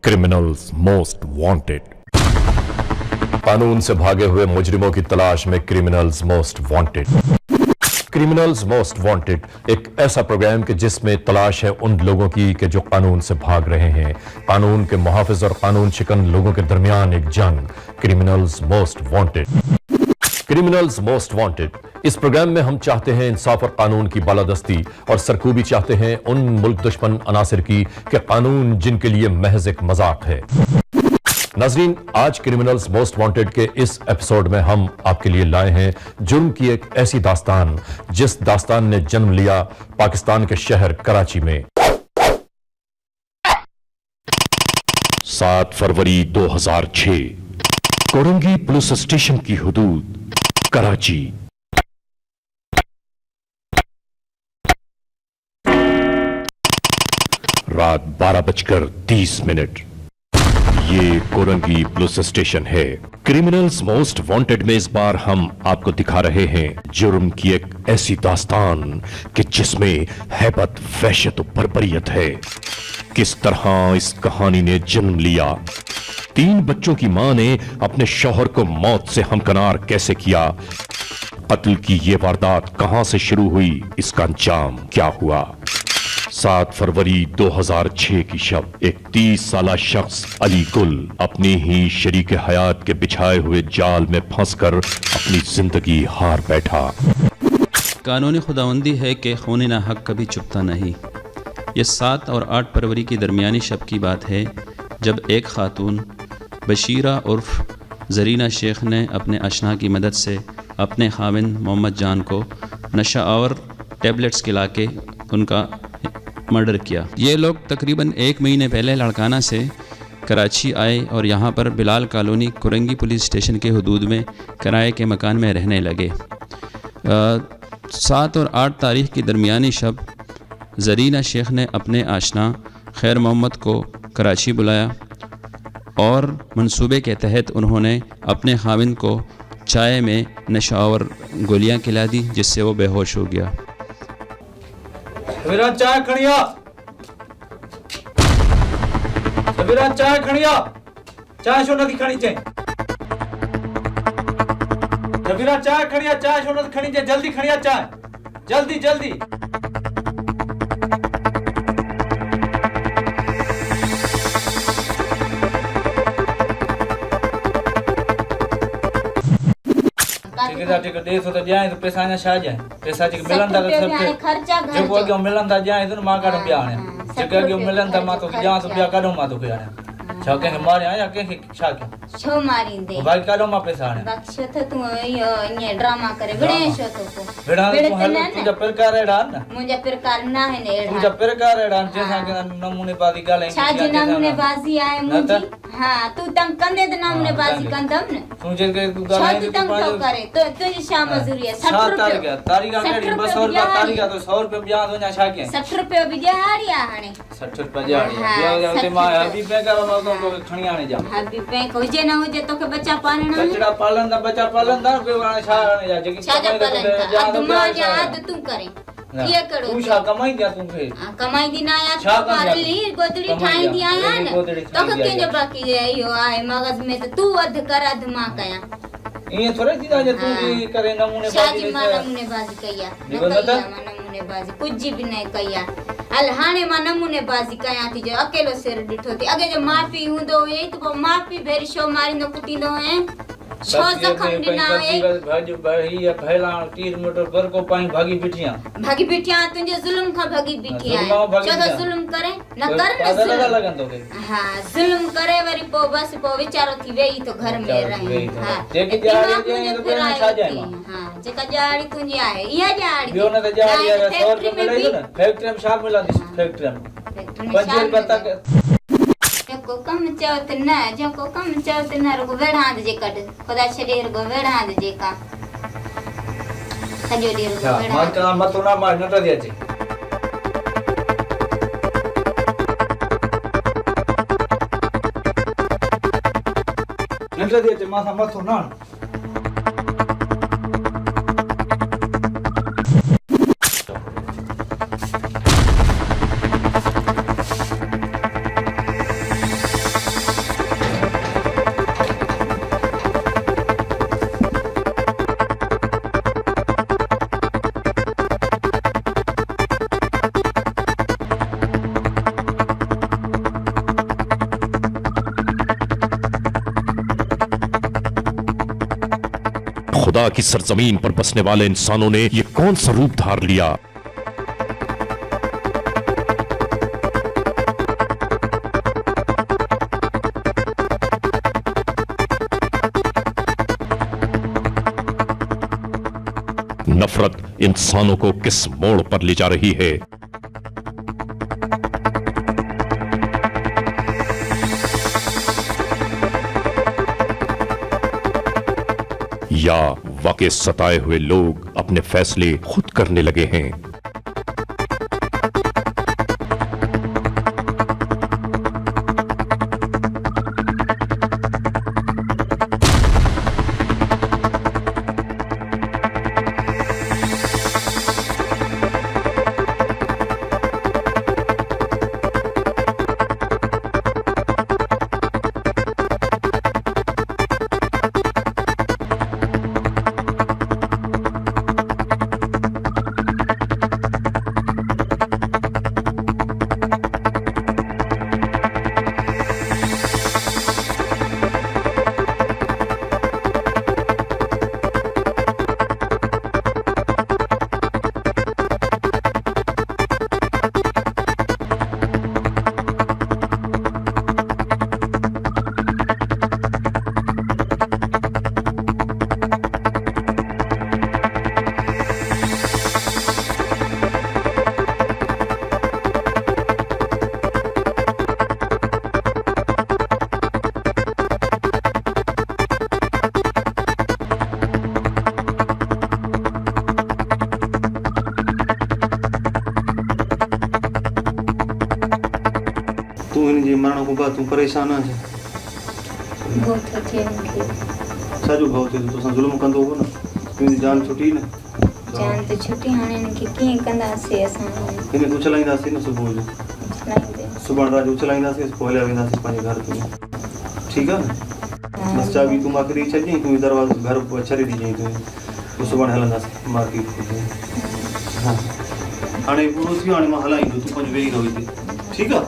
Criminals most wanted. कानून से भागे हुए मुजरिमों की तलाश में criminals most wanted. Criminals most wanted एक ऐसा प्रोग्राम कि जिसमें तलाश है उन लोगों की कि जो कानून से भाग रहे हैं, कानून के मुहाफिज और कानून शिकन लोगों के दरमियान एक जंग। Criminals most wanted. Criminals most wanted इस प्रोग्राम में हम चाहते हैं इंसाफ और कानून की बालादस्ती और सरकूबी चाहते हैं उन मुल्क दुश्मन अनासिर की कि कानून जिनके लिए महज एक मजाक है। नाजरीन, आज क्रिमिनल्स मोस्ट वांटेड के इस एपिसोड में हम आपके लिए लाए हैं जुर्म की एक ऐसी दास्तान जिस दास्तान ने जन्म लिया पाकिस्तान के शहर कराची में। 7 फरवरी 2006 कोरंगी पुलिस स्टेशन की हुदूद कराची। रात 12:30। ये कोरंगी पुलिस स्टेशन है। क्रिमिनल्स मोस्ट वांटेड में इस बार हम आपको दिखा रहे हैं जुर्म की एक ऐसी दास्तान कि जिसमें हैबत, वहशत और बर्बरियत है। किस तरह इस कहानी ने जन्म लिया, 3 बच्चों की मां ने अपने शौहर को मौत से हमकनार कैसे किया, कत्ल की ये वारदात कहां से शुरू हुई, इसका अंजाम क्या हुआ। 7 फरवरी 2006 की शब एक 30 साला शख्स अली गुल अपनी ही शरीक हयात के बिछाए हुए जाल में फंसकर अपनी जिंदगी हार बैठा। कानूनी खुदाबंदी है कि खून ना हक कभी चुपता नहीं। ये 7 और 8 फरवरी की दरमियानी शब की बात है जब एक खातून बशीरा उर्फ जरीना शेख ने अपने अशना की मदद से अपने खाविंद मोहम्मद जान को नशा और टैबलेट्स खिला के उनका मर्डर किया। ये लोग तकरीबन 1 महीने पहले लड़काना से कराची आए और यहाँ पर Bilal colony Korangi police station के हुदूद में किराए के मकान में रहने लगे। 7 और 8 तारीख की दरमियानी शब जरीना शेख ने अपने आशना खैर मोहम्मद को कराची बुलाया और मंसूबे के तहत उन्होंने अपने खाविंद को चाय में नशावर गोलियां खिला दी जिससे वो बेहोश हो गया। सवेरा चाय खड़िया, सवेरा चाय खड़िया, चाय शो नथी खणी चे। सवेरा चाय खड़िया, चाय शो नथी खणी चे, जल्दी खड़िया चाय, जल्दी जल्दी। ठीक है दे तो जाए तो पैसा ना छा जाए, पैसा जे मिलन ता सब खर्चा घर जो को मिलन ता जाए तो मां काढो बिया हाणे जे के मिलन ता मां तो जा तो बिया काढो मां तो के हाणे छा के मारे आया के छा के छो मारिंदे भाई काढो मां पैसा हाणे बख्शो तो तू यो इने ड्रामा करे बड़े शो तो को बेड़ा तू हल तुझा प्रकार एड़ा ना मुझे प्रकार ना है ने तुझा प्रकार एड़ा जैसा के नमूने बाजी गाले छा जे नमूने बाजी आए मुजी। हां तू तंग कंदे तो नमूने बाजी कंदम ने तू जे के तू गाले तू तंग तो करे तो तुझी शाम मजदूरी है 60 रुपए तारीख आंगड़ी 200 रुपया तारीख तो 100 रुपया ब्याह हो जा छा के 60 रुपए भी दिहाड़िया हाने 60 रुपया दिहाड़िया ब्याह ते मां अभी पे का को खणी आने जा अभी पे हुजे ना हुजे तो के बच्चा पालना बच्चा पालन दा बच्चा पालन दा कोई आने छा आने जा जेकी जा तो मां याद तू करे ये करो तू छा कमाई दिया तू के कमाई दी ना या तो मारली गोदड़ी ठाई दिया या ना तो के जो बाकी यो आए मगज में तो तू अध कर अध मां कया ये थोड़े सीधा जे तू भी करे नमूने बाजी नमूने बाजी कया नमूने बाजी कुछ भी नहीं कया अल हाने मां नमूने बाजी कया थी जो अकेलो सिर डिठो थी अगे जो माफी हुंदो है तो माफी भेरी शो मारिंदो कुटिंदो है छो जखम दिना है भाजू भाई फैला 30 मीटर पर को पाई भागी बिटिया तुझे जुल्म का भागी बिटिया जो तो जुल्म करे न कर न जुल्म लगन तो हां जुल्म करे वरी पो बस पो विचारो थी वेई तो घर में रहे हां जेकी जाड़ी जे तो पे छा जाए हां जेका जाड़ी तुझी आहे या जाड़ी बियो न त जाड़ी 100 रुपए मिले न फैक्ट्री में छा मिला फैक्ट्री में 5 पत्ता को कम चावत ना जो को कम चावत ना रो वेढ़ांद जे कड खुदा छडेर गो वेढ़ांद जे का सजो डेर गो वेढ़ांद मत ना मत ना मार नटा दिया छे नटा दिया छे माथा मत ना खुदा की सरजमीन पर बसने वाले इंसानों ने ये कौन सा रूप धार लिया। नफरत इंसानों को किस मोड़ पर ले जा रही है। या वाकई सताए हुए लोग अपने फैसले खुद करने लगे हैं। मरण को तू परेशान है बहुत थके हैं साजो भाव थे तो जुल्म कंदो हो ना तुझी जान छुटी ना जान तो छुटी हाने ने के की कंदा से असा इने तू चलाइंदा सी ना सुबह जो चलाइंदे सुबह रात चलाइंदा सी पहले आवेंदा सी पानी घर तू ठीक है ना बस चाबी तू माकरी चल जाई तू दरवाजा घर पर छरी दी जाई तू सुबह हलंदा मार्केट हां हाने पूरो थी हाने मां हलाई तू पंज वेई रही थी ठीक है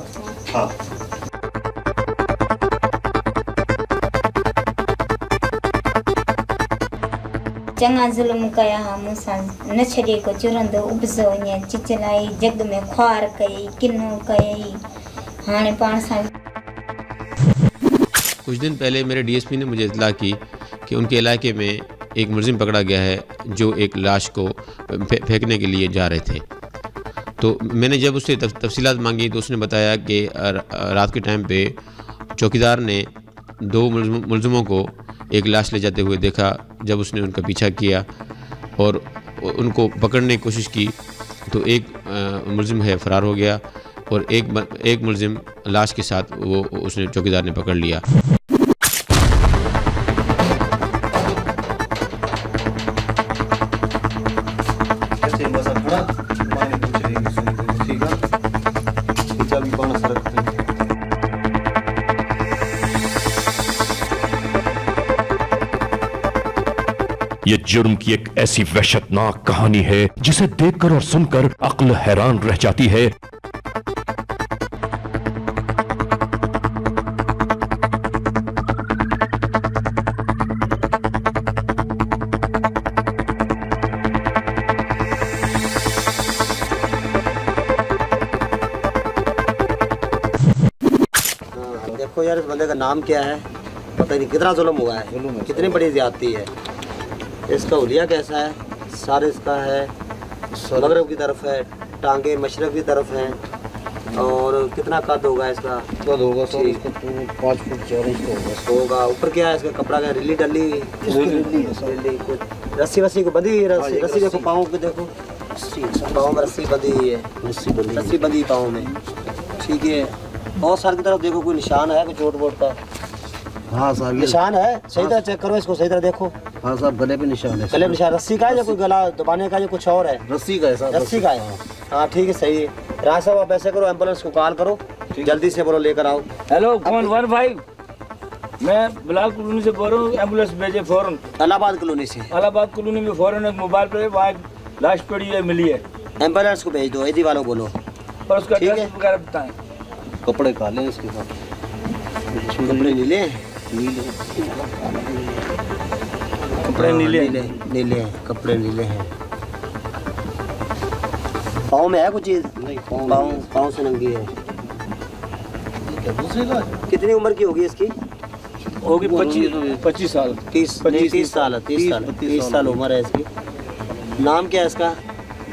हां चंगा जुल्म कया हा मूंसां न छॾे को चुरंदो उबज़ो ईअं चिचलाई जग में ख्वार कई किनो कई हाणे पाण सां। कुछ दिन पहले मेरे डीएसपी ने मुझे इत्तला की कि उनके इलाके में एक मुलजिम पकड़ा गया है जो एक लाश को फेंकने के लिए जा रहे थे। तो मैंने जब उससे तफसीलात मांगी तो उसने बताया कि रात के टाइम पे चौकीदार ने दो मुलजिमों को एक लाश ले जाते हुए देखा। जब उसने उनका पीछा किया और उनको पकड़ने की कोशिश की तो एक मुलजिम है फ़रार हो गया और एक मुलजिम लाश के साथ वो उसने चौकीदार ने पकड़ लिया। ये जुर्म की एक ऐसी वहशतनाक कहानी है जिसे देखकर और सुनकर अक्ल हैरान रह जाती है। देखो यार इस बंदे का नाम क्या है, पता नहीं कितना जुल्म हुआ है, कितनी बड़ी ज्यादती है। इसका हुलिया कैसा है, सार इसका है मगरब की तरफ है, टांगे मशरक की तरफ हैं और कितना कद होगा इसका? कद होगा 5 फुट 4 इंच होगा। ऊपर क्या है इसका कपड़ा का रिली डली कुछ रस्सी वस्सी को बंधी रस्सी देखो पाँव पे देखो पाँव में रस्सी बंधी हुई है, रस्सी बंधी पाँव में ठीक है। और सर की तरफ देखो कोई निशान है कोई चोट वोट का? हाँ साहब निशान है, सही तरह चेक करो इसको, सही तरह देखो। हाँ साहब गले पे निशान है। गले पे निशान रस्सी का है या कोई गला दबाने का या कुछ और है? रस्सी का है साहब, रस्सी का है। हाँ ठीक है सही है। राज साहब आप ऐसे करो एम्बुलेंस को कॉल करो, जल्दी से बोलो लेकर आओ। हेलो कौन 15 मैं बिलाल कॉलोनी से बोल रहा हूँ, एम्बुलेंस भेजे फौरन। इलाहाबाद कॉलोनी से? इलाहाबाद कॉलोनी में फौरन एक मोबाइल पर वहाँ लाश पड़ी है मिली है, एम्बुलेंस को भेज दो, एदी वालों बोलो। पर उसका एड्रेस वगैरह बताएं। कपड़े काले इसके साथ, कपड़े नीले कपड़े नीले नीले हैं, कपड़े नीले हैं। पाँव में है कुछ चीज़? नहीं, पाँव से नंगी है। दूसरे का कितनी उम्र की होगी इसकी? होगी 25 साल। 30 साल है, 30 साल उम्र है इसकी। नाम क्या है इसका?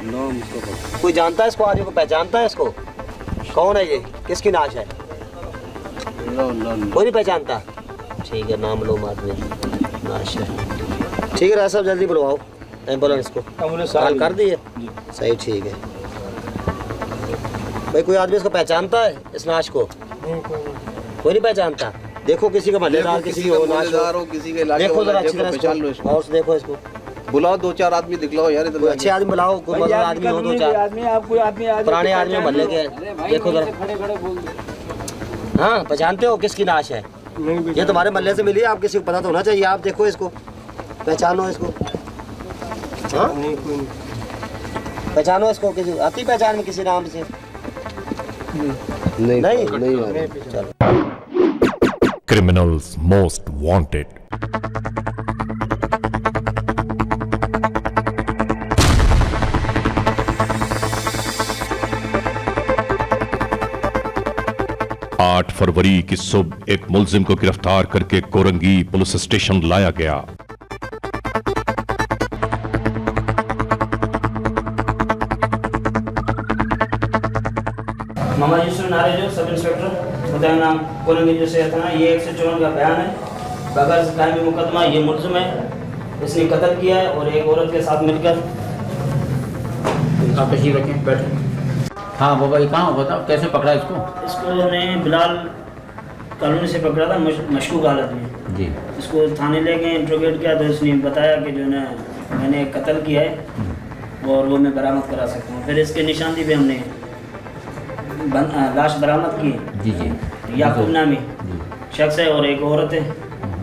नाम इसका पता कोई जानता है इसको? आदमी को पहचानता है इसको? कौन है ये? किसकी नाश है? कोई नहीं पहचानता? ठीक है, नाम लो आदमी नाश है। ठीक है, साहब जल्दी बुलवाओ एम्बुलेंस को। कॉल कर दिए? सही, ठीक है भाई। कोई आदमी इसको पहचानता है, इस नाश को? कोई नहीं पहचानता। देखो किसी का महल्लेदार, किसी की हो, नाश हो, किसी के इलाके देखो जरा अच्छी पहचान लो तरह इसको। और देखो इसको, बुलाओ 2-4 आदमी दिखलाओ यार इधर। कोई अच्छे आदमी बुलाओ, कोई मदद आदमी हो, 2-4 पुराने आदमी महल्ले के। देखो जरा, हाँ पहचानते हो किसकी नाश है? ये तुम्हारे महल्ले से मिली है, आप किसी को पता तो होना चाहिए। आप देखो इसको, पहचानो इसको। हाँ पहचानो इसको, किसी आती पहचान में किसी नाम से? नहीं चलो। Criminals most wanted. आठ फरवरी की सुबह एक मुलजिम को गिरफ्तार करके कोरंगी पुलिस स्टेशन लाया गया। मोहम्मद यूसुफ नारेजो, सब इंस्पेक्टर मुतहना कोरंगी जैसे थाना। ये 154 का बयान है। बगैर कायमी मुकदमा ये मुलजिम है, इसने कत्ल किया है और एक औरत के साथ मिलकर। आप तशरीफ रखें, बैठे। हाँ बाबा, ये कहाँ बताओ कैसे पकड़ा इसको? इसको हमने बिलाल कॉलोनी से पकड़ा था मशकूक हालत में जी। इसको थाने ले गए, इंट्रोगेट किया तो इसने बताया कि जो है मैंने कत्ल किया है और वो मैं बरामद करा सकता हूँ। फिर इसके निशानदी पे हमने लाश बरामद की। जी जी। याकूब नामी शख्स है और एक औरत है,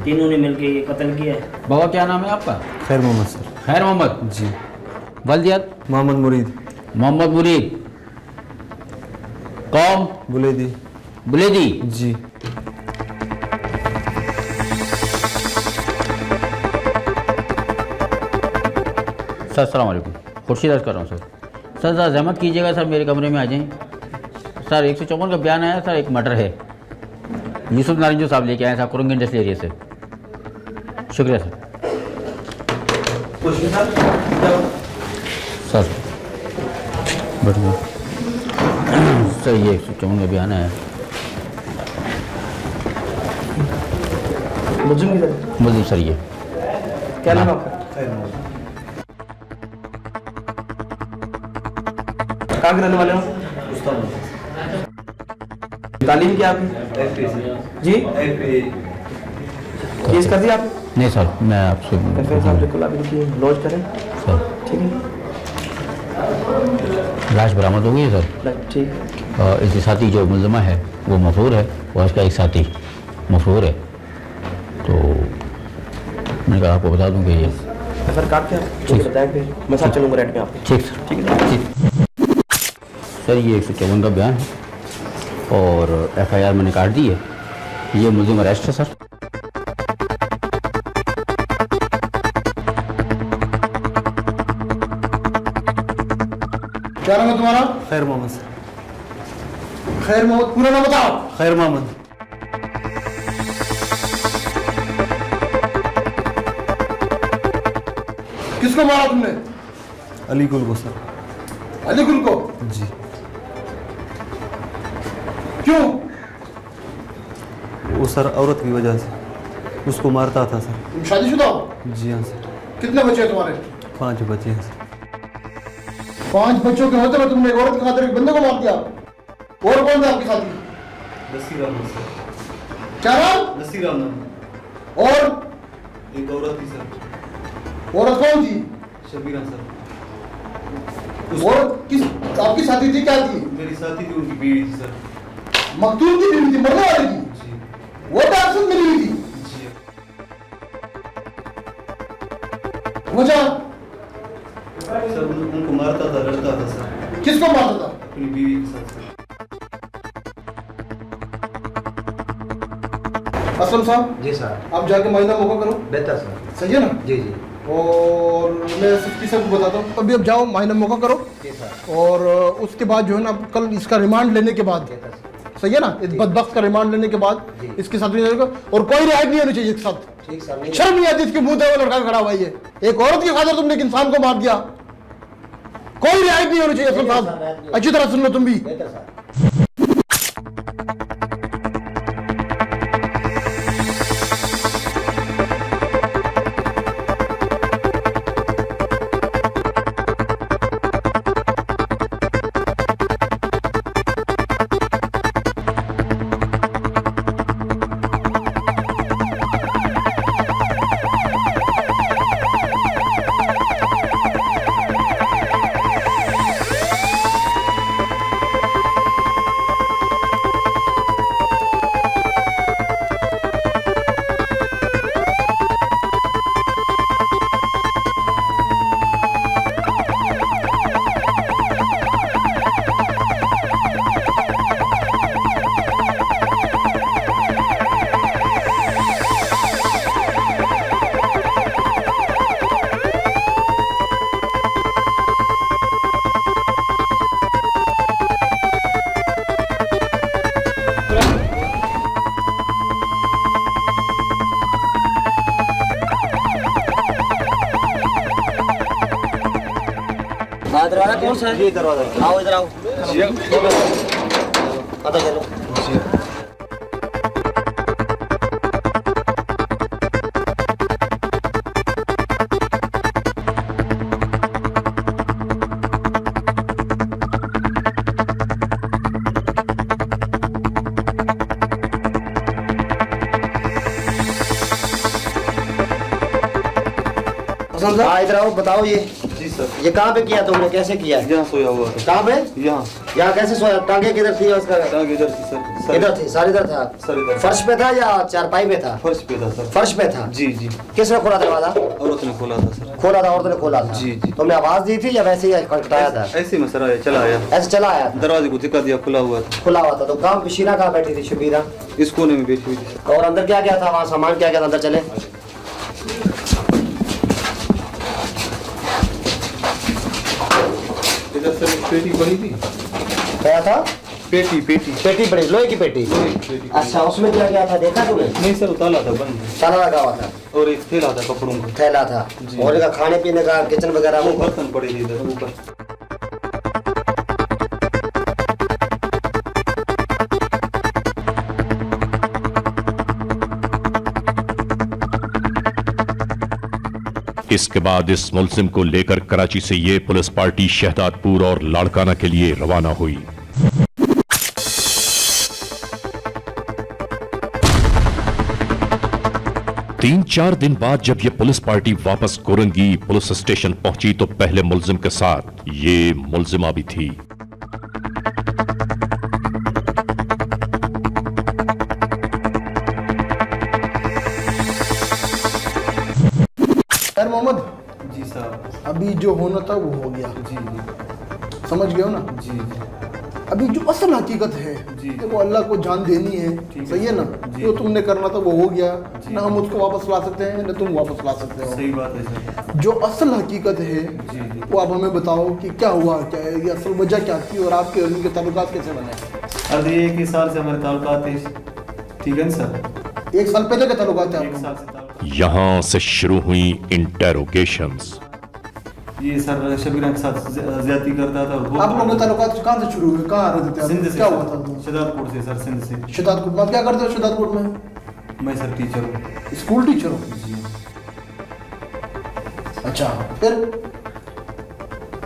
तीनों ने मिलकर ये कत्ल किया है। बाबा क्या नाम है आपका? खैर मोहम्मद सर। खैर मोहम्मद जी। वल्दियत? मोहम्मद मुरीद। मोहम्मद मुरीद। कौम? बुलेदी। बुलेदी जी। सर अस्सलाम वालेकुम, खुर्शीद अर्ज़ कर रहा हूँ सर। सर ज़रा ज़हमत कीजिएगा सर, मेरे कमरे में आ जाएं। सर 154 का बयान आया सर, एक मर्डर है। यूसुफ नारंजो साहब लेके आए साहब कोरंगी इंडस्ट्रियल एरिया से। शुक्रिया सर। सर बढ़िया सर, ये 154 का बयान आया। मुलजिम सर ये क्या नाम आपका? कहाँ के रहने वाले हो? तालीम क्या आपने? जी केस कर दिया आप? नहीं सर, मैं आपसे साहब बिल्कुल आप इनकी लॉज करें। सर ठीक है, लाश बरामद हो गई है सर। ठीक। इसके साथी जो मुलजमा है वो मफरूर है और उसका एक साथी मफरूर है। तो मैंने कहा आपको बता दूं कि ये सर काट क्या ठीक बताएं, फिर मैं साथ चलूँगा रेट में आपको। ठीक सर, ठीक है ठीक सर। ये 154 का बयान है और FIR मैंने काट दी है। ये मुलजिम अरेस्ट है सर। क्या नाम है तुम्हारा? खैर मोहम्मद सर। खैर मोहम्मद, पूरा नाम बताओ। खैर मोहम्मद। किसको मारा तुमने? अली गुल को सर। अली गुल को? जी। क्यों? वो सर औरत की वजह से उसको मारता था सर। तुम शादीशुदा हो? जी हाँ सर। कितने बच्चे हैं तुम्हारे? 5 बच्चे हैं सर। 5 बच्चों के होते हुए तुमने एक औरत की खातिर एक बंदे को मार दिया। और कौन था आपके साथी? नसीर अहमद सर। क्या नाम? नसीर अहमद। और एक औरत थी सर। औरत कौन थी? शबीरा सर। औरत किस आपकी साथी थी? क्या थी? मेरी साथी थी, उनकी बीवी थी सर। मकतूल की बीवी थी, मरने वाले की? जी वो डाक्टर मिली हुई थी। जी। वजह? सर उनको मारता था, लड़ता था सर। किसको मारता था? अपनी बीवी के साथ सर। असलम साहब। जी सर। आप जाके मायना मौका करो। बेहतर सर। सही है ना? जी जी। और मैं सिर्फ सबको बताता हूँ, अभी अब जाओ मायना मौका करो। जी सर। और उसके बाद जो है ना, कल इसका रिमांड लेने के बाद, सही है ना, इस बदबख्त का रिमांड लेने के बाद इसके साथ नहीं रहेगा और कोई रिहाई नहीं होनी चाहिए इसके साथ। ठीक सर। नहीं शर्म नहीं आती इसके मुंह पे वो लड़का खड़ा हुआ है। एक औरत की खातिर तुमने एक इंसान को मार दिया, कोई रिहाई नहीं होनी चाहिए। असलम साहब अच्छी तरह सुन लो तुम भी। बेहतर सर। दरवाजा कौन सा है? ये दरवाजा। आओ इधर आओ। पता चलो। हाँ इधर आओ, बताओ ये। जी सर। ये कहाँ पे किया तुमने, कैसे किया? यहाँ सोया हुआ था। कहाँ पे? यहाँ। यहाँ कैसे सोया? टांगे किधर थी उसका? टांग इधर थी सर। इधर थी, सारी इधर था। सर इधर। फर्श पे था या चारपाई पे था? फर्श पे था सर। फर्श पे था। जी जी। किसने खोला दरवाजा? औरत ने खोला था सर। खोला था, औरत ने खोला था। जी जी। तुमने आवाज दी थी या वैसे ही खटखटाया था? ऐसे में सर आया, चला आया। ऐसे चला आया था? दरवाजे को धिक्का दिया, खुला हुआ था। खुला हुआ था। तो कहाँ शीरा कहाँ बैठी थी? शबीरा इस कोने में बैठी हुई थी। और अंदर क्या क्या था? वहाँ सामान क्या क्या था? अंदर चले। इधर सर पेटी पड़ी थी। क्या था? पेटी पेटी पेटी पड़ी, लोहे की पेटी। अच्छा, उसमें क्या क्या था देखा तुमने? नहीं सर, ताला था बंद। ताला लगा हुआ था और एक थैला था कपड़ों का। थैला था। और एक खाने पीने का किचन वगैरह वो वो बर्तन पड़े थे इधर ऊपर। इसके बाद इस मुलजिम को लेकर कराची से ये पुलिस पार्टी शहदादपुर और लाड़काना के लिए रवाना हुई। तीन चार दिन बाद जब ये पुलिस पार्टी वापस कोरंगी पुलिस स्टेशन पहुंची तो पहले मुलजिम के साथ ये मुलजिमा भी थी। खैर मोहम्मद, जी साहब। अभी जो होना था वो हो गया। जी जी। समझ गए हो ना? जी जी। अभी जो असल हकीकत है वो अल्लाह को जान देनी है। सही है ना? जो तुमने करना था वो हो गया। ना हम उसको वापस ला सकते हैं ना तुम वापस ला सकते हो। सही बात है सर। जो असल हकीकत है वो आप हमें बताओ कि क्या हुआ, क्या है ये असल वजह क्या थी और आपके और इनके ताल्लुकात कैसे बने? अर्ध एक ही साल से हमारे ताल्लुकात थे। ठीक है सर। एक साल पहले के ताल्लुकात थे एक आपके? साल से ताल्लुकात। यहां से शुरू हुई इंटेरोगेशंस। ये सर शबीरा के साथ ज्यादती करता था। और आप लोगों के ताल्लुकात कहाँ से शुरू हुए, कहाँ रहते थे आप? सिंध से। क्या हुआ था? शहदादपुर से सर, सिंध से। शहदादपुर में क्या करते हो? शहदादपुर में मैं सर टीचर हूँ। स्कूल टीचर हो? जी। अच्छा,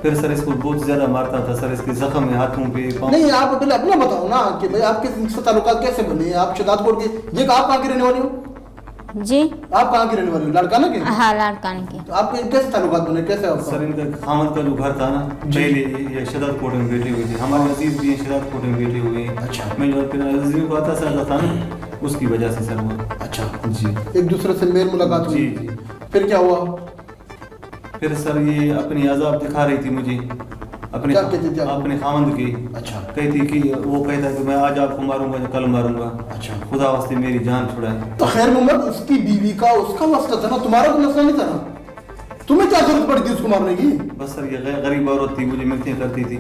फिर सर इसको बहुत ज्यादा मारता था सर। इसके जख्म है हाथों पे, पाँव। नहीं, आप पहले अपना बताओ ना कि भाई आपके इनसे ताल्लुकात कैसे बने? आप शहदादपुर के, ये आप कहाँ की रहने वाली हो? जी, आप कहाँ की रहने वाली हो? लाड़काना के? हाँ, लाड़काना के। तो आपके कैसे ताल्लुकात बने, कैसे आपका? सर इनका खामद का जो घर था ना, पहले ये शहदादपुर में बैठे हुए थे। हमारे अजीज भी शहदादपुर में बैठे हुए हैं। अच्छा। मैं जो अपने अजीज को आता सर था ना, उसकी वजह से सर वो। अच्छा जी। एक दूसरे से मेल मुलाकात हुई? जी जी। फिर क्या हुआ? फिर सर ये अपनी अजाब दिखा रही थी मुझे। क्या कहती थी आपको? अपने खामंद की। अच्छा। कहती कि वो कहता है कि मैं आज आपको मारूंगा या कल मारूंगा। अच्छा। खुदा वास्ते मेरी जान छुड़ाए। तो खैर मोहम्मद, उसकी बीवी का उसका मसला था ना, तुम्हारा तो मसला नहीं था ना। तुम्हें क्या जरूरत पड़ी थी उसको मारने की? बस सर, ये गरीब औरत थी, मुझे मिन्नतें करती थी।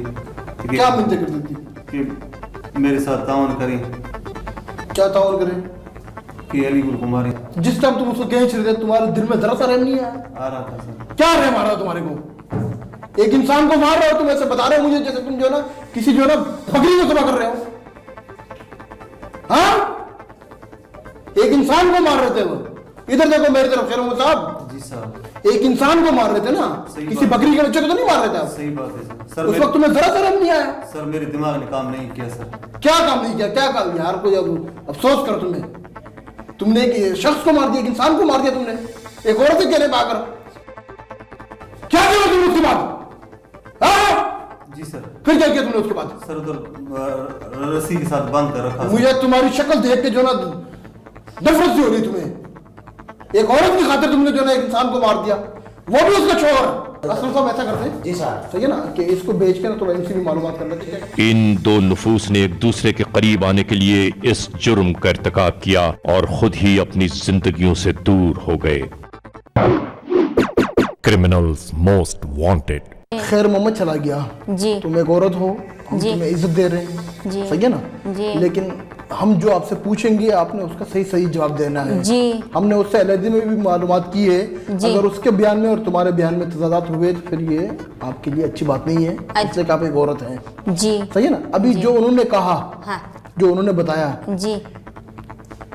क्या मिन्नतें करती थी? कि मेरे साथ ताउन करें। क्या ताउन करें? कि अलीगुल को मारे। जिस टाइम तुम उसको कहीं छिड़ तुम्हारे दिल में जरा सा रहम नहीं आया? आ रहा था सर। क्या रहम आ रहा तुम्हारे को? एक इंसान को मार रहे हो, तुम ऐसे बता रहे हो मुझे जैसे तुम जो ना किसी जो ना बकरी को तबाह कर रहे हो। हाँ, एक इंसान को मार रहे थे वो। इधर देखो मेरी तरफ, खैर मोहम्मद साहब। जी साहब। एक इंसान को मार रहे थे ना, किसी बकरी के बच्चे को तो नहीं मार रहे थे आप? सही बात है सर। उस वक्त तुम्हें जरा सा रहम नहीं आया? सर मेरे दिमाग ने काम नहीं किया सर। क्या काम नहीं किया? क्या काम यार, कोई अफसोस करो तुमने एक शख्स को मार दिया, एक इंसान को मार दिया तुमने, एक औरत के कहने पाकर। क्या किया तुमने उसके बाद? जी सर। फिर क्या किया तुमने उसके बाद? सर उधर रस्सी के साथ बांध कर रखा। मुझे तुम्हारी शक्ल देख के जो ना नफरत सी हो रही तुम्हें। एक औरत की खातिर तुमने जो ना एक इंसान को मार दिया, वो भी उसका शौहर। असल साहब ऐसा करते हैं। जी सर। सही है ना कि इसको बेच के ना थोड़ा इनसे भी मालूमात कर लेते हैं। इन दो नफूस ने एक दूसरे के करीब आने के लिए इस जुर्म का इर्तिकाब किया और खुद ही अपनी जिंदगियों से दूर हो गए। Criminals most wanted. खैर मोहम्मद चला गया जी, तुम एक औरत हो, हम जी। तुम्हें इज्जत दे रहे हैं, जी। सही है ना? जी। लेकिन हम जो आपसे पूछेंगे आपने उसका सही सही जवाब देना है। जी। हमने उससे अलहदी में भी मालूमात की है। जी। अगर उसके बयान में और तुम्हारे बयान में तजादात हुए तो फिर ये आपके लिए अच्छी बात नहीं है, इसलिए कि आप एक औरत हैं। जी। सही है ना? अभी जो उन्होंने कहा, हाँ। जो उन्होंने बताया, जी,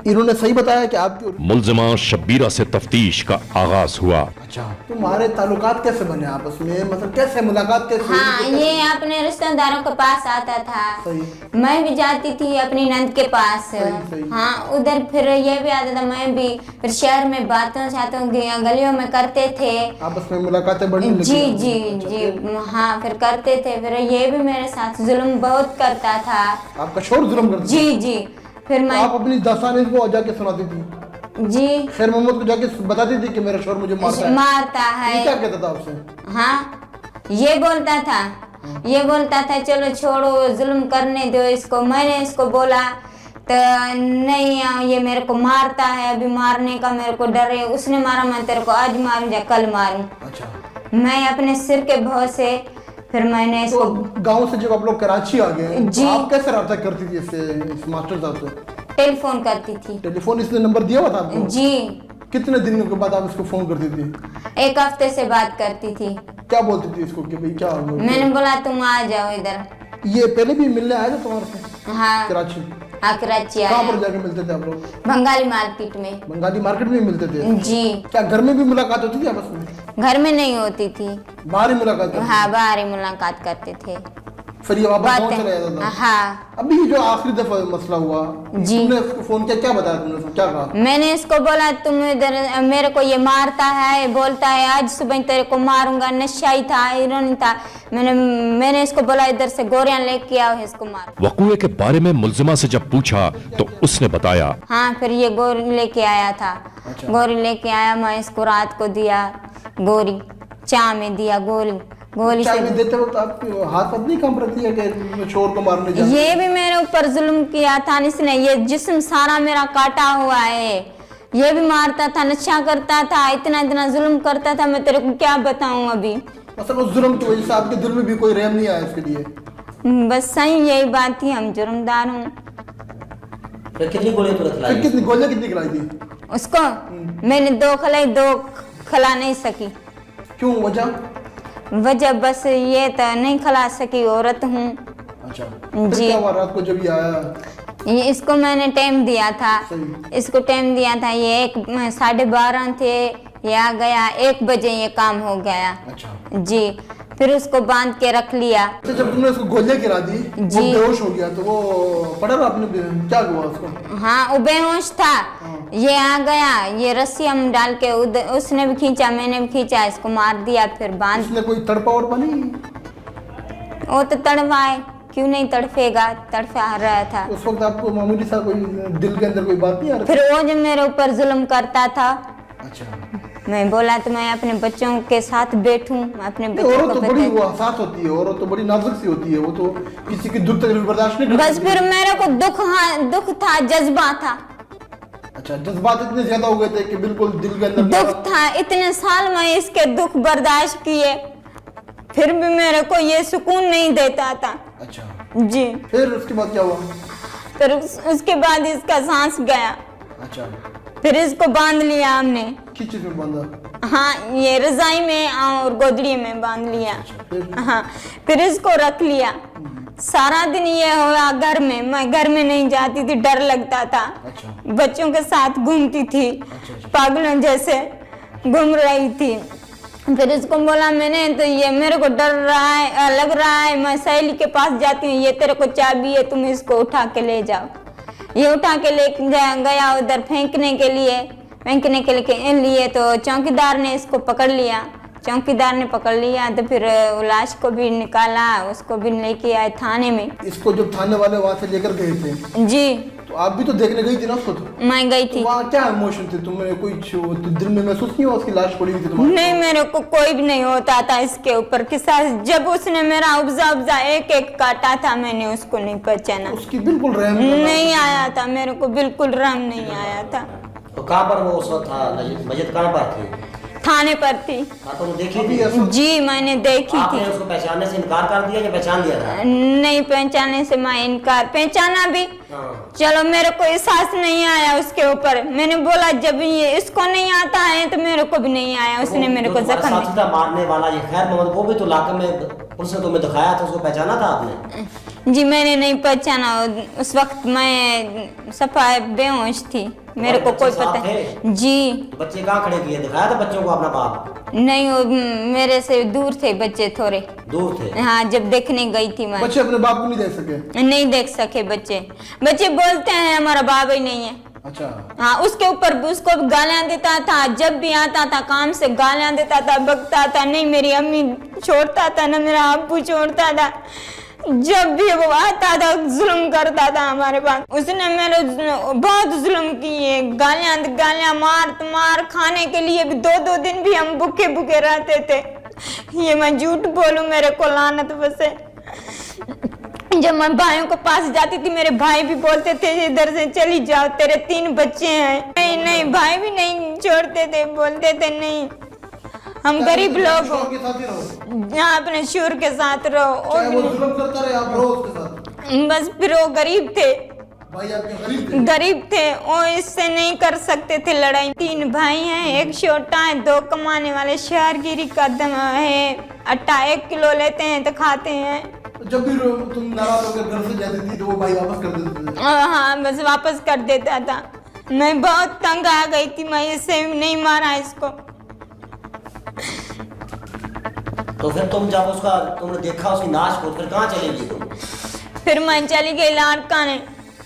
इन्होंने सही बताया कि आपकी मुल्जिमा शब्बीरा से तफ्तीश का आगाज हुआ। अच्छा, तुम्हारे ताल्लुकात कैसे बने आपस में, मतलब कैसे मुलाकात कैसे? हाँ, ये अपने रिश्तेदारों के पास आता था। सही। मैं भी जाती थी अपनी नंद के पास। सही। हाँ, उधर फिर ये भी आता था, मैं भी फिर शहर में बातों छातों गलियों में करते थे। आपस में मुलाकातें बढ़ने लगी? जी जी जी, हाँ फिर करते थे। फिर ये भी मेरे साथ जुल्म बहुत करता था। आपका शोर जुल्म करता? जी जी। फिर मैं आप अपनी दास्तान को जाके सुनाती थी? जी। खैर मोहम्मद को जाके बताती थी कि मेरा शोर मुझे मारता है। ये क्या कहता था आपसे? हाँ, ये बोलता था चलो छोड़ो, जुल्म करने दो इसको। मैंने इसको बोला तो नहीं, ये मेरे को मारता है, अभी मारने का मेरे को डर है। उसने मारा, मैं तेरे को आज मारूं या कल मारूं। अच्छा। मैं अपने सिर के भौ से फिर मैंने इसको गांव से जब आप लोग कराची आ गए, जी। आप कैसे रब्ता करती थी इस मास्टर साहब से? टेलीफोन करती थी। टेलीफोन इसने नंबर दिया हुआ था आपको? जी। कितने दिन के बाद आप इसको फोन करती थी? 1 हफ्ते से बात करती थी। क्या बोलती थी इसको कि भाई क्या हो गया? मैंने बोला तुम आ जाओ इधर। ये पहले भी मिलने आया था तुम्हारे से? हाँ, कराची? हाँ कराची कहाँ आया। पर जाके मिलते थे आप लोग? बंगाली मार्केट में। बंगाली मार्केट में मिलते थे? जी। क्या घर में भी मुलाकात होती थी आपस में? घर में नहीं होती थी, बाहर ही मुलाकात करते? हाँ बाहर ही मुलाकात करते थे। फिर ये वापस गाँव चला जाता था? हाँ। अभी जो आखिरी दफा मसला हुआ, जी। तुमने उसको फोन किया, क्या बताया तुमने उसको, क्या कहा? मैंने इसको बोला तुम इधर मेरे को ये मारता है, बोलता है आज सुबह तेरे को मारूंगा, नशा ही था, हीरोइन था। मैंने इसको बोला इधर से गोरियां लेके आओ, इसको मारो। वक़ूए के बारे में मुल्जिमा से जब पूछा तो उसने बताया। हाँ, फिर ये गोरी लेके आया था। अच्छा। गोरी लेके आया, मैं इसको रात को दिया गोरी, चाय में दिया गोली चाय से। में देते वक्त आपके हाथ नहीं कंप रखती है कि शोर को मारने जाते? ये भी मेरे ऊपर जुल्म किया था इसने। ये जिस्म सारा मेरा काटा हुआ है। ये भी मारता था, नशा करता था, इतना जुल्म करता था, मैं तेरे को क्या बताऊं अभी। मतलब उस जुर्म की वजह से आपके दिल में भी कोई रहम नहीं आया इसके लिए? बस सही यही बात थी, हम जुर्मदार हूँ। कितनी गोलियां तुरंत लाई? कितनी गोलियां कितनी खिलाई थी उसको? मैंने 2 खिलाई, 2 खिला नहीं सकी। क्यों, वजह? वजह बस ये तो नहीं खिला सकी, औरत हूँ। अच्छा। जी। क्या हुआ रात को जब ये आया? ये इसको मैंने टाइम दिया था। इसको टाइम दिया था, ये 12:30 थे, ये आ गया 1 बजे, ये काम हो गया। अच्छा। जी। फिर उसको बांध के रख लिया। तो जब तुमने उसको गोलियां गिरा दी, जी। वो बेहोश हो गया, तो वो पड़ा रहा आपने, क्या हुआ उसको? हाँ, वो बेहोश था। ये आ गया, ये रस्सी हम डाल के उसने भी खींचा, मैंने भी खींचा, इसको मार दिया। फिर बांध। उसने कोई तड़पा और बनी? वो तो तड़वाए, क्यों नहीं तड़फेगा, तड़फा रहा था। उस वक्त आपको मामूली सा कोई दिल के अंदर कोई बात नहीं आ रही? फिर वो जो मेरे ऊपर जुल्म करता था। अच्छा। मैं बोला तो मैं अपने बच्चों के साथ बैठूं, मैं अपने बच्चों औरत को तो बड़ी बताऊं। वो हसास होती है, औरत तो बड़ी नाजुक सी होती है, वो तो किसी की दुख तकलीफ बर्दाश्त नहीं कर बस सकती। फिर मेरे को दुख था, जज्बा था, अच्छा, जज्बात इतने ज्यादा हो गए थे कि बिल्कुल दिल के अंदर दुख था। इतने साल मैं इसके दुख बर्दाश्त किए, फिर भी मेरे को ये सुकून नहीं देता था। अच्छा, जी। फिर उसके बाद क्या हुआ? फिर उसके बाद इसका सांस गया, अच्छा, फिर इसको बांध लिया हमने। किस चीज में बांधा? हाँ, ये रजाई में और गोदड़ी में बांध लिया। हाँ, फिर इसको रख लिया। सारा दिन ये हुआ घर में, मैं घर में नहीं जाती थी, डर लगता था। अच्छा। बच्चों के साथ घूमती थी, पागलों जैसे घूम रही थी। फिर इसको बोला मैंने, तो ये मेरे को डर रहा है, लग रहा है, मैं सहेली के पास जाती हूँ, ये तेरे को चाबी है, तुम इसको उठा के ले जाओ। ये उठा के ले गया उधर फेंकने के लिए, तो चौकीदार ने इसको पकड़ लिया। चौकीदार ने पकड़ लिया तो फिर लाश को भी निकाला, उसको भी लेके आए थाने में। इसको जब थाने वाले वहाँ से लेकर गए थे जी, तो आप भी तो देखने गई थी ना उसको? तो मैं गई थी। वहाँ क्या इमोशन थे तुम्हें? कोई दिल में महसूस नहीं हुआ उसकी लाश पड़ी हुई थी तुम्हारे? नहीं, मेरे को कोई भी नहीं होता था इसके ऊपर किसा। जब उसने मेरा उपजा एक एक काटा था, मैंने उसको नहीं पहचाना। उसकी बिल्कुल रहम नहीं आया था, मेरे को बिल्कुल रहम नहीं आया था। तो कहाँ पर वो उस वक्त था? मस्जिद कहाँ पर थी? थाने पर थी। हाँ, तो वो देखी थी? जी, मैंने देखी आपने थी। उसको पहचानने से इनकार कर दिया या पहचान लिया था? नहीं, पहचानने से मैं इनकार, पहचाना भी। हाँ। चलो, मेरे को एहसास नहीं आया उसके ऊपर। मैंने बोला जब ये इसको नहीं आता है तो मेरे को भी नहीं आया। उसने मेरे को जख्म साथी था मारने वाला, ये खैर मोहम्मद, वो भी तो इलाके में पुलिस ने तुम्हें दिखाया था, उसको पहचाना था आपने? जी, मैंने नहीं पहचाना। उस वक्त मैं सफा बेहोश थी, मेरे को कोई पता। जी। तो बच्चे कहाँ खड़े किए? दिखाया था बच्चों को अपना बाप? नहीं, वो मेरे से दूर थे बच्चे, थोड़े दूर थे। हाँ, जब देखने गई थी मैं। बच्चे अपने बाप को नहीं देख सके? नहीं देख सके बच्चे बोलते हैं हमारा बाप ही नहीं है। अच्छा। हाँ, उसके ऊपर उसको गालियां देता था, जब भी आता था काम से गालियां देता था, बकता था। नहीं मेरी अम्मी छोड़ता था, ना मेरा अब्बू छोड़ता था। जब भी वो आता था जुल्म करता था हमारे पास। उसने मेरे बहुत जुल्म किए, गालियां मार। खाने के लिए भी 2-2 दिन भी हम भूखे रहते थे। ये मैं झूठ बोलूं, मेरे को लानत बसे। जब मैं भाइयों के पास जाती थी, मेरे भाई भी बोलते थे इधर से चली जाओ, तेरे 3 बच्चे हैं। नहीं, भाई भी नहीं छोड़ते थे, बोलते थे नहीं, हम गरीब लोग हो, यहाँ अपने शूर के साथ रहो। और वो जुल्म करता रहे, आप रहो उसके साथ। बस फिर वो गरीब थे, भाई आपके गरीब थे, वो इससे नहीं कर सकते थे लड़ाई। 3 भाई हैं, एक छोटा है, 2 कमाने वाले। शहरगिरी का दम है, आटा 1 किलो लेते हैं तो खाते हैं। जब भी तुम नाराज होकर घर से जाती थी तो वो भाई वापस कर देते थे? हाँ, बस वापस कर देता था। मैं बहुत तंग आ गई थी, मैं इससे नहीं मारा इसको। तो फिर तुम जब तुमने देखा उसकी नाश को, फिर कहाँ चली गई तुम? फिर मैं चली गई लाड़काने।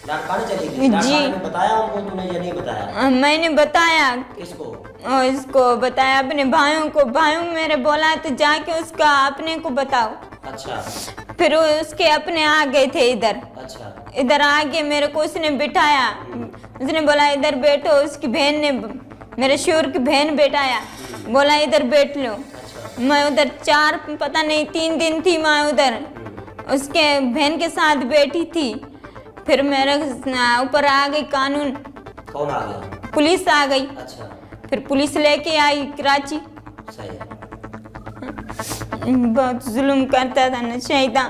लाड़काने चली गई? लाड़काने ने बताया उनको, तुमने ये नहीं बताया? मैंने बताया। किसको? इसको बताया, अपने भाइयों को। भाइयों मेरे बोला तो जाके उसका अपने को बताओ। अच्छा। फिर उसके अपने आ गए थे इधर। अच्छा। इधर आके मेरे को उसने बिठाया। उसने बोला इधर बैठो। उसकी बहन ने, मेरे शोर की बहन बैठाया, बोला इधर बैठ लो। मैं उधर 3 दिन थी मैं उधर, उसके बहन के साथ बैठी थी। फिर मेरे ऊपर आ गई कानून। कौन आ गया? पुलिस आ गई। अच्छा। फिर पुलिस लेके आई कराची। सही है। बहुत जुल्म करता था नशेदा।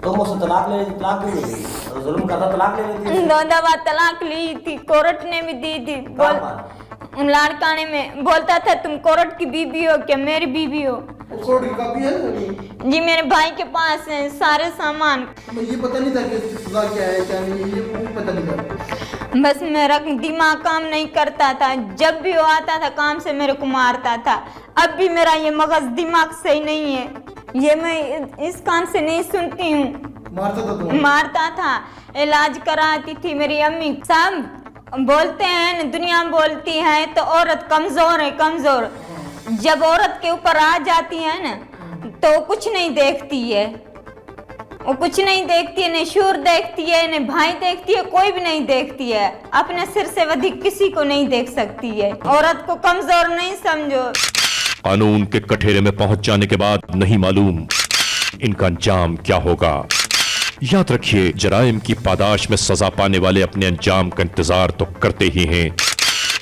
तुम उससे तलाक ले, तलाक क्यों नहीं ली? जुल्म करता तलाक ले लेती? 2 दफा तलाक ली थी, कोर्ट ने भी दी थी। लाड़काने में बोलता था तुम कोर्ट की बीबी हो क्या? मेरी बीबी हो। कोर्ट की कॉपी है जी, मेरे भाई के पास है सारे सामान। ये पता नहीं था कि सजा क्या है क्या नहीं, ये पता नहीं था। बस मेरा दिमाग काम नहीं करता था। जब भी वो आता था काम से मेरे को मारता था। अब भी मेरा ये मगज दिमाग सही नहीं है, ये मैं इस कान से नहीं सुनती हूँ। मारता था, इलाज कराती थी मेरी अम्मी। सब बोलते हैं न, दुनिया बोलती है तो औरत कमजोर है, कमजोर। जब औरत के ऊपर आ जाती है ना तो कुछ नहीं देखती है, वो कुछ नहीं देखती है, नहीं शूर देखती है, नहीं भाई देखती है, कोई भी नहीं देखती है। अपने सिर से अधिक किसी को नहीं देख सकती है। औरत को कमजोर नहीं समझो। कानून के कठेरे में पहुंच जाने के बाद नहीं मालूम इनका अंजाम क्या होगा। याद रखिए, जराइम की पादाश में सजा पाने वाले अपने अंजाम का इंतजार तो करते ही हैं,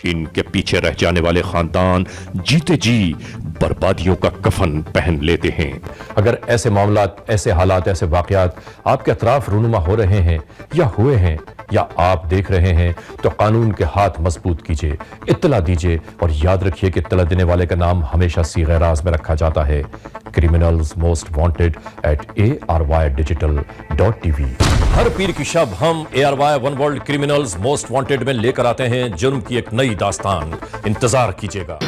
इनके पीछे रह जाने वाले खानदान जीते जी बर्बादियों का कफन पहन लेते हैं। अगर ऐसे मामलात, ऐसे हालात, ऐसे वाकयात आपके अतराफ रूनुमा हो रहे हैं या हुए हैं या आप देख रहे हैं तो कानून के हाथ मजबूत कीजिए, इत्तला दीजिए और याद रखिए कि इत्तला देने वाले का नाम हमेशा सीग़े-ए-राज़ में रखा जाता है। Criminals most wanted @ARYdigital.tv। हर पीर की शब हम ARY one world criminals most wanted में लेकर आते हैं जुर्म की एक नई दास्तान। इंतजार कीजिएगा।